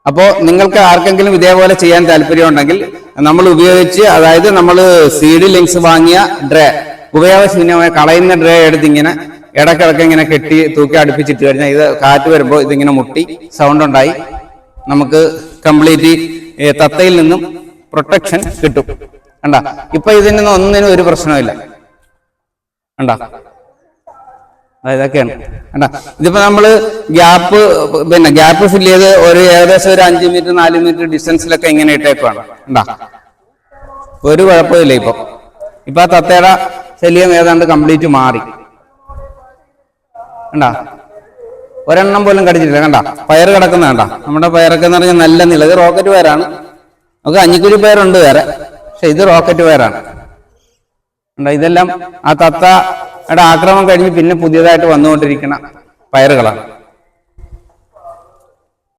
അപ്പോൾ നിങ്ങൾക്ക് ആർക്കെങ്കിലും ഇതേപോലെ ചെയ്യാൻ താല്പര്യമുണ്ടെങ്കിൽ നമ്മൾ ഉപയോഗിച്ച്, അതായത് നമ്മൾ സീഡ് ലിങ്ക്സ് വാങ്ങിയ ഡ്രേ, ഉപയോഗശൂന്യമായ കളയുന്ന ഡ്രേ എടുത്ത് ഇങ്ങനെ ഇടക്കിടക്ക് ഇങ്ങനെ കെട്ടി തൂക്കി അടുപ്പിച്ചിട്ട് കഴിഞ്ഞാൽ ഇത് കാറ്റ് വരുമ്പോൾ ഇതിങ്ങനെ മുട്ടി സൗണ്ട് ഉണ്ടായി നമുക്ക് കംപ്ലീറ്റ് തത്തയിൽ നിന്നും പ്രൊട്ടക്ഷൻ കിട്ടും. കണ്ട, ഇപ്പൊ ഇതിനൊന്നും ഒന്നിനും ഒരു പ്രശ്നമില്ല. കണ്ട, ഇതൊക്കെയാണ്. കണ്ട, ഇതിപ്പോ നമ്മള് ഗ്യാപ്പ് ഫില്ല് ചെയ്ത് ഏകദേശം ഒരു 5 മീറ്റർ 4 മീറ്റർ ഡിസ്റ്റൻസിലൊക്കെ ഇങ്ങനെ ഇട്ടേക്കുവാണ്. കണ്ടാ, ഒരു കുഴപ്പമില്ല. ഇപ്പൊ ആ തത്തയുടെ ശല്യം ഏതാണ്ട് കംപ്ലീറ്റ് മാറി. കണ്ടാ, ഒരെണ്ണം പോലും കടിച്ചിട്ടില്ല. കണ്ട, പയർ കിടക്കുന്ന കണ്ട, നമ്മുടെ പയറൊക്കെ എന്ന് പറഞ്ഞാൽ നല്ല നീളം. ഇത് റോക്കറ്റ് പയറാണ്. നമുക്ക് അഞ്ഞിക്കുരി പയറുണ്ട് വേറെ, പക്ഷെ ഇത് റോക്കറ്റ് പയറാണ്. കണ്ട, ഇതെല്ലാം ആ തത്തയുടെ ആക്രമണം കഴിഞ്ഞ് പിന്നെ പുതിയതായിട്ട് വന്നുകൊണ്ടിരിക്കുന്ന പയറുകളാണ്.